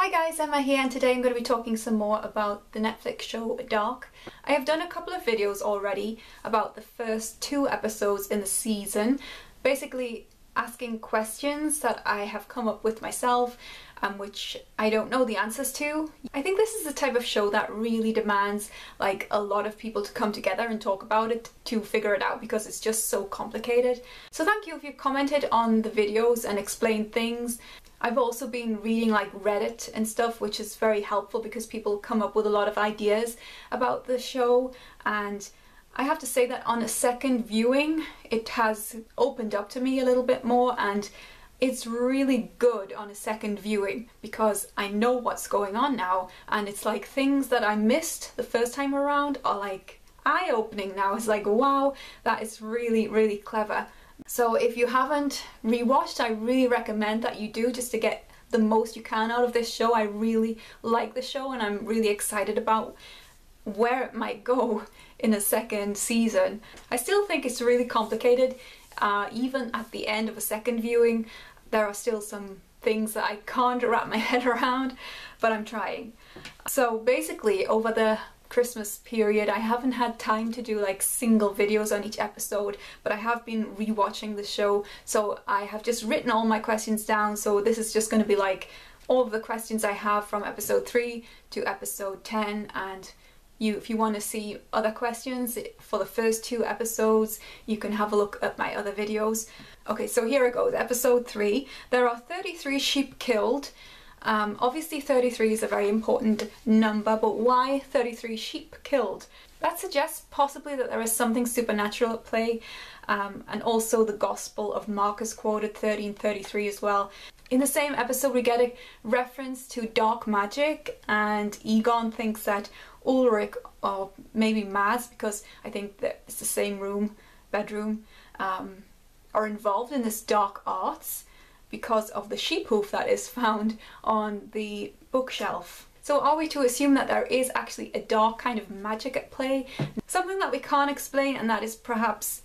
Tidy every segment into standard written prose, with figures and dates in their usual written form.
Hi guys, Emma here, and today I'm going to be talking some more about the Netflix show Dark. I have done a couple of videos already about the first 2 episodes in the season, basically asking questions that I have come up with myself which I don't know the answers to. I think this is the type of show that really demands like a lot of people to come together and talk about it to figure it out because it's just so complicated. So thank you if you commented on the videos and explained things. I've also been reading like Reddit and stuff, which is very helpful because people come up with a lot of ideas about the show, and I have to say that on a second viewing it has opened up to me a little bit more, and it's really good on a second viewing because I know what's going on now, and it's like things that I missed the first time around are like eye-opening now. It's like, wow, that is really clever. So if you haven't rewatched, I really recommend that you do, just to get the most you can out of this show. I really like the show and I'm really excited about where it might go in a second season. I still think it's really complicated. Even at the end of a second viewing, there are still some things that I can't wrap my head around, but I'm trying. So basically, over the Christmas period, I haven't had time to do like single videos on each episode, but I have been rewatching the show, so I have just written all my questions down. So this is just going to be like all of the questions I have from episode 3 to episode 10, and if you want to see other questions for the first 2 episodes, you can have a look at my other videos. Okay, so here it goes. Episode 3. There are 33 sheep killed. Obviously 33 is a very important number, but why 33 sheep killed? That suggests possibly that there is something supernatural at play, and also the Gospel of Mark is quoted 13:33 as well. In the same episode we get a reference to dark magic, and Egon thinks that Ulrich, or maybe Mads, because I think that it's the same bedroom, are involved in this dark arts because of the sheep hoof that is found on the bookshelf. So are we to assume that there is actually a dark kind of magic at play? Something that we can't explain, and that is perhaps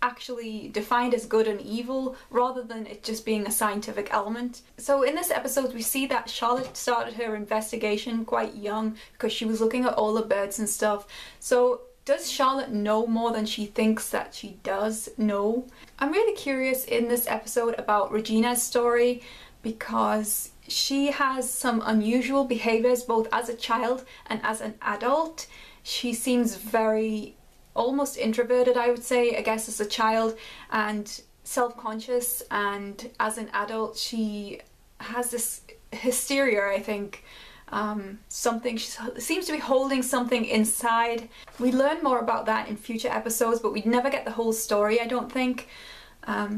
actually defined as good and evil rather than it just being a scientific element. So in this episode we see that Charlotte started her investigation quite young because she was looking at all the birds and stuff. So does Charlotte know more than she thinks that she does know? I'm really curious in this episode about Regina's story because she has some unusual behaviors both as a child and as an adult. She seems very almost introverted, I would say, I guess as a child, and self-conscious, and as an adult she has this hysteria, I think. She seems to be holding something inside. We learn more about that in future episodes, but we'd never get the whole story, I don't think.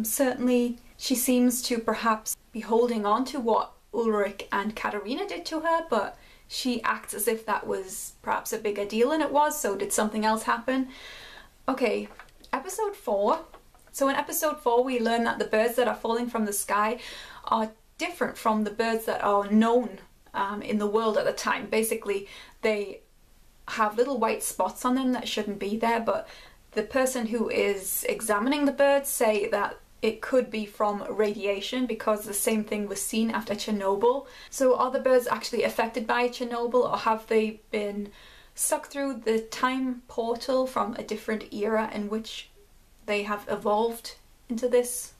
Certainly she seems to perhaps be holding on to what Ulrich and Katarina did to her, but she acts as if that was perhaps a bigger deal than it was, so did something else happen? Okay, episode 4. So in episode 4 we learn that the birds that are falling from the sky are different from the birds that are known in the world at the time. Basically they have little white spots on them that shouldn't be there, but the person who is examining the birds say that it could be from radiation because the same thing was seen after Chernobyl. So are the birds actually affected by Chernobyl, or have they been sucked through the time portal from a different era in which they have evolved into this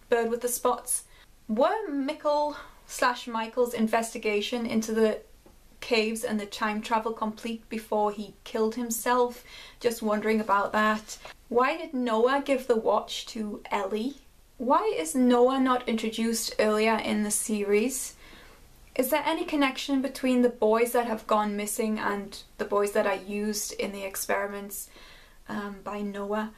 bird with the spots? Were Mikkel/Michael's investigation into the caves and the time travel complete before he killed himself? Just wondering about that. Why did Noah give the watch to Ellie? Why is Noah not introduced earlier in the series? Is there any connection between the boys that have gone missing and the boys that are used in the experiments by Noah?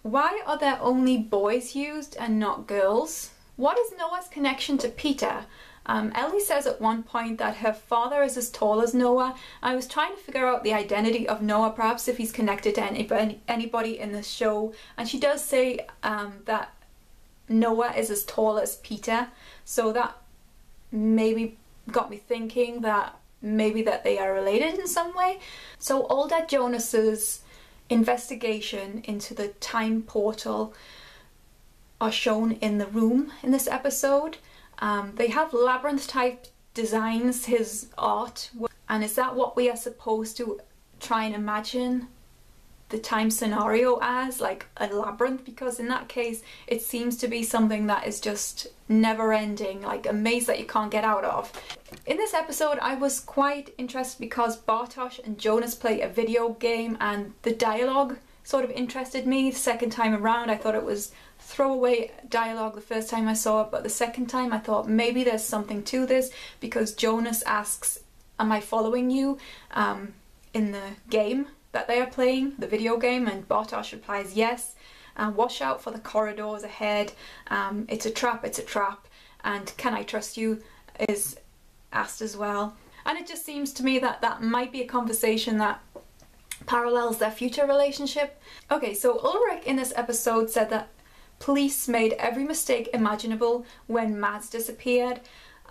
Why are there only boys used and not girls? What is Noah's connection to Peter? Ellie says at one point that her father is as tall as Noah. I was trying to figure out the identity of Noah, perhaps if he's connected to anybody in the show, and she does say that Noah is as tall as Peter, so that maybe got me thinking that maybe that they are related in some way. So Alda Jonas's investigation into the time portal are shown in the room in this episode. They have labyrinth type designs his art? And is that what we are supposed to try and imagine the time scenario as, like a labyrinth? Because in that case it seems to be something that is just never ending, like a maze that you can't get out of. In this episode I was quite interested because Bartosz and Jonas play a video game and the dialogue sort of interested me. The second time around I thought it was throwaway dialogue the first time I saw it, but the second time I thought maybe there's something to this, because Jonas asks, am I following you, in the game that they are playing, the video game, and Bartosz replies yes, watch out for the corridors ahead, it's a trap, and can I trust you is asked as well. And it just seems to me that that might be a conversation that parallels their future relationship. Okay, so Ulrich in this episode said that police made every mistake imaginable when Mads disappeared.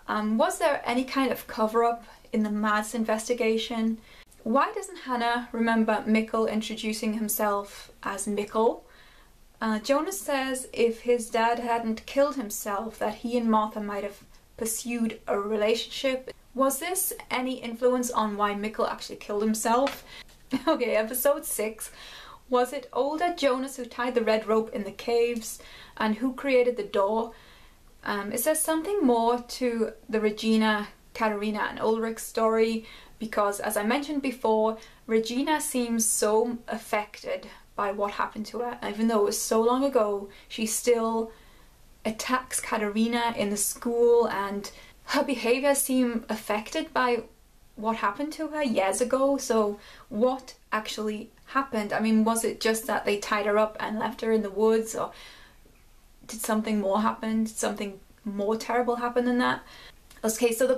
Was there any kind of cover-up in the Mads investigation? Why doesn't Hannah remember Mikkel introducing himself as Mikkel? Jonas says if his dad hadn't killed himself, that he and Martha might have pursued a relationship. Was this any influence on why Mikkel actually killed himself? Okay, episode 6. Was it older Jonas who tied the red rope in the caves? And who created the door? Is there something more to the Regina, Katarina and Ulrich story? Because as I mentioned before, Regina seems so affected by what happened to her. Even though it was so long ago, she still attacks Katarina in the school, and her behaviour seems affected by what happened to her years ago. So what actually happened? I mean, was it just that they tied her up and left her in the woods, or did something more happen? Did something more terrible happen than that? Okay, so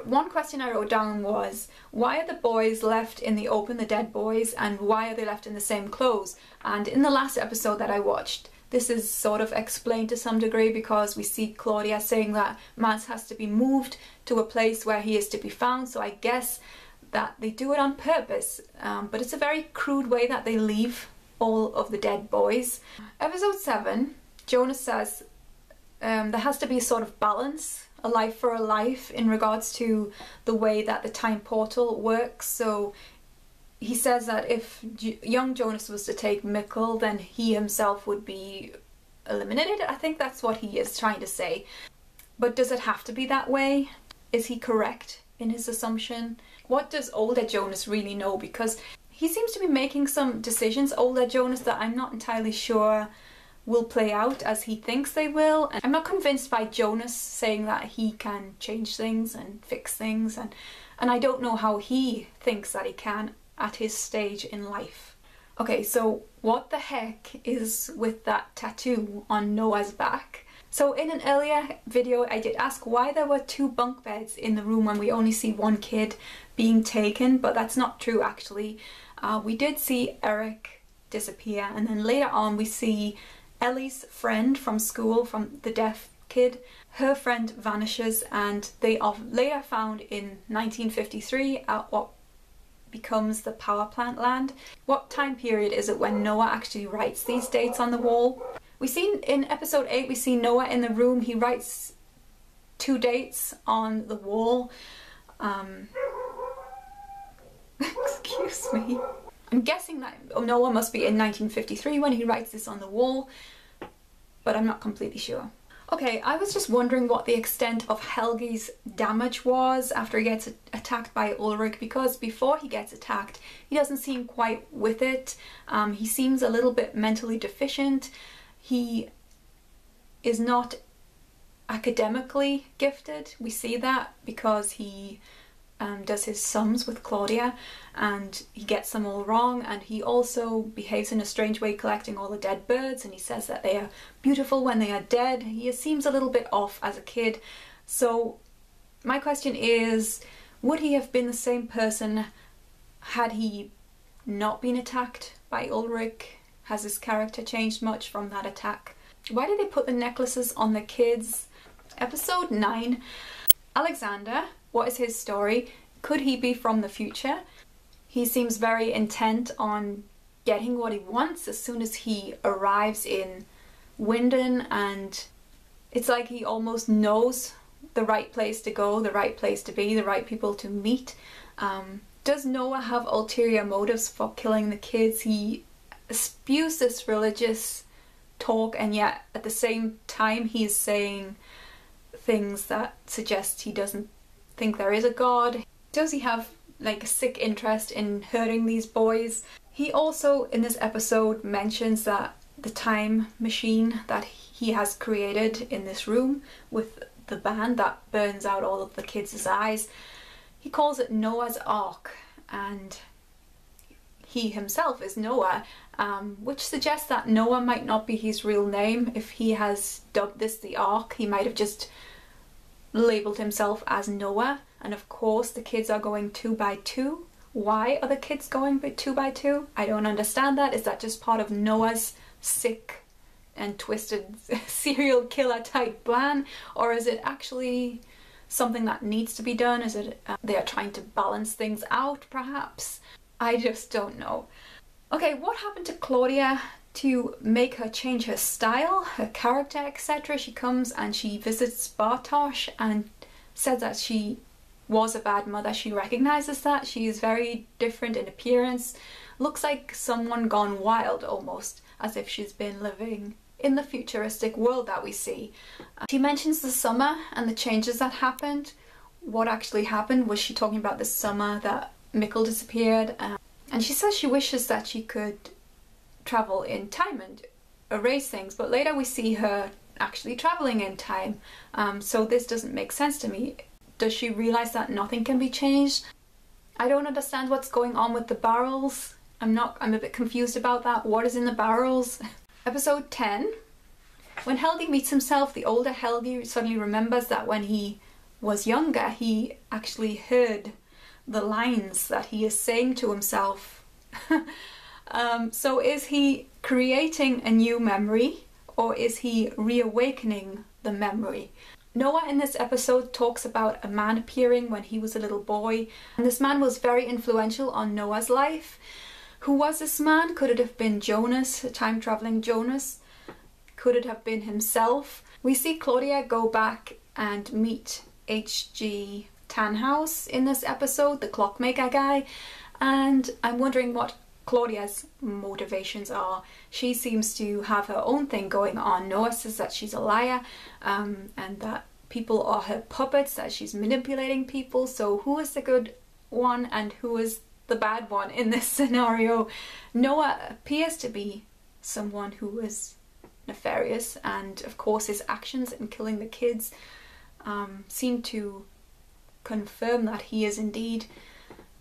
one question I wrote down was, why are the boys left in the open, the dead boys, and why are they left in the same clothes? And in the last episode that I watched, this is sort of explained to some degree, because we see Claudia saying that Mads has to be moved to a place where he is to be found, so I guess that they do it on purpose, but it's a very crude way that they leave all of the dead boys. Episode 7, Jonas says there has to be a sort of balance, a life for a life, in regards to the way that the time portal works. So he says that if young Jonas was to take Mikkel, then he himself would be eliminated. I think that's what he is trying to say. But does it have to be that way? Is he correct in his assumption? What does older Jonas really know? Because he seems to be making some decisions, older Jonas, that I'm not entirely sure will play out as he thinks they will. And I'm not convinced by Jonas saying that he can change things and fix things, and I don't know how he thinks that he can at his stage in life. Okay, so what the heck is with that tattoo on Noah's back? So in an earlier video I did ask why there were 2 bunk beds in the room when we only see 1 kid being taken, but that's not true actually. We did see Eric disappear, and then later on we see Ellie's friend from school, from the deaf kid, her friend vanishes, and they are later found in 1953 at what becomes the power plant land. What time period is it when Noah actually writes these dates on the wall? We see in episode 8, we see Noah in the room, he writes 2 dates on the wall. Excuse me. I'm guessing that Noah must be in 1953 when he writes this on the wall, but I'm not completely sure. Okay, I was just wondering what the extent of Helgi's damage was after he gets attacked by Ulrich, because before he gets attacked, he doesn't seem quite with it. He seems a little bit mentally deficient. He is not academically gifted. We see that because he does his sums with Claudia and he gets them all wrong, and he also behaves in a strange way collecting all the dead birds, and he says that they are beautiful when they are dead. He seems a little bit off as a kid. So my question is, would he have been the same person had he not been attacked by Ulrich? Has his character changed much from that attack? Why did they put the necklaces on the kids? Episode 9, Alexander. What is his story? Could he be from the future? He seems very intent on getting what he wants as soon as he arrives in Winden, and it's like he almost knows the right place to go, the right place to be, the right people to meet. Does Noah have ulterior motives for killing the kids? He spews this religious talk, and yet at the same time he's saying things that suggest he doesn't think there is a God. Does he have like a sick interest in hurting these boys? He also in this episode mentions that the time machine that he has created in this room with the band that burns out all of the kids' eyes, he calls it Noah's Ark, and he himself is Noah, which suggests that Noah might not be his real name. If he has dubbed this the Ark, he might have just labelled himself as Noah. And of course the kids are going 2 by 2. Why are the kids going 2 by 2? I don't understand that. Is that just part of Noah's sick and twisted serial killer type plan, or is it actually something that needs to be done? Is it they are trying to balance things out perhaps? I just don't know. Okay, what happened to Claudia to make her change her style, her character, etc.? She comes and she visits Bartosz and says that she was a bad mother. She recognizes that. She is very different in appearance. Looks like someone gone wild almost, as if she's been living in the futuristic world that we see. She mentions the summer and the changes that happened. What actually happened? Was she talking about the summer that Mikkel disappeared? And she says she wishes that she could travel in time and erase things, but later we see her actually traveling in time. So this doesn't make sense to me. Does she realize that nothing can be changed? I don't understand what's going on with the barrels. I'm a bit confused about that. What is in the barrels? Episode 10. When Helgi meets himself, the older Helgi suddenly remembers that when he was younger, he actually heard the lines that he is saying to himself. So is he creating a new memory, or is he reawakening the memory? Noah in this episode talks about a man appearing when he was a little boy, and this man was very influential on Noah's life. Who was this man? Could it have been Jonas, a time-traveling Jonas? Could it have been himself? We see Claudia go back and meet H.G. Tannhaus in this episode, the clockmaker guy, and I'm wondering what Claudia's motivations are. She seems to have her own thing going on. Noah says that she's a liar, and that people are her puppets, that she's manipulating people. So who is the good one and who is the bad one in this scenario? Noah appears to be someone who is nefarious, and of course his actions in killing the kids seem to confirm that he is indeed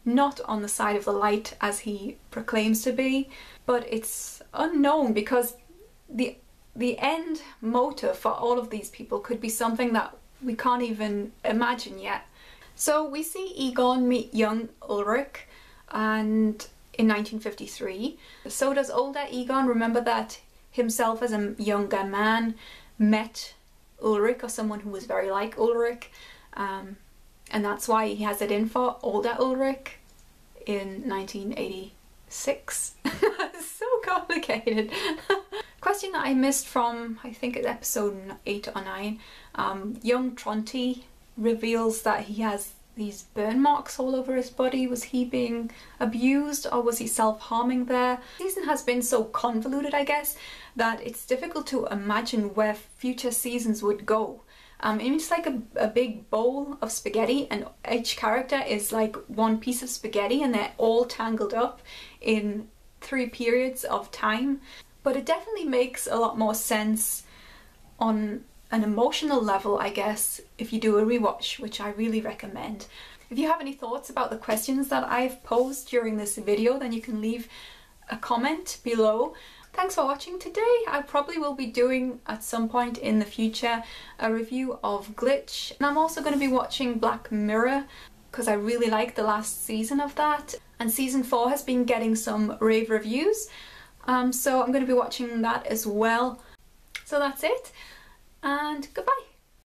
not on the side of the light as he proclaims to be, but it's unknown because the end motive for all of these people could be something that we can't even imagine yet. So we see Egon meet young Ulrich and in 1953. So does older Egon remember that himself as a younger man met Ulrich, or someone who was very like Ulrich, and that's why he has it in for older Ulrich in 1986. So complicated. Question that I missed from, I think it's episode 8 or 9. Young Tronte reveals that he has these burn marks all over his body. Was he being abused, or was he self-harming there? The season has been so convoluted, I guess, that it's difficult to imagine where future seasons would go. It's like a big bowl of spaghetti, and each character is like one piece of spaghetti, and they're all tangled up in 3 periods of time. But it definitely makes a lot more sense on an emotional level, I guess, if you do a rewatch, which I really recommend. If you have any thoughts about the questions that I've posed during this video, then you can leave a comment below. Thanks for watching today. I probably will be doing at some point in the future a review of Glitch, and I'm also going to be watching Black Mirror because I really like the last season of that, and season 4 has been getting some rave reviews, so I'm going to be watching that as well. So that's it, and goodbye.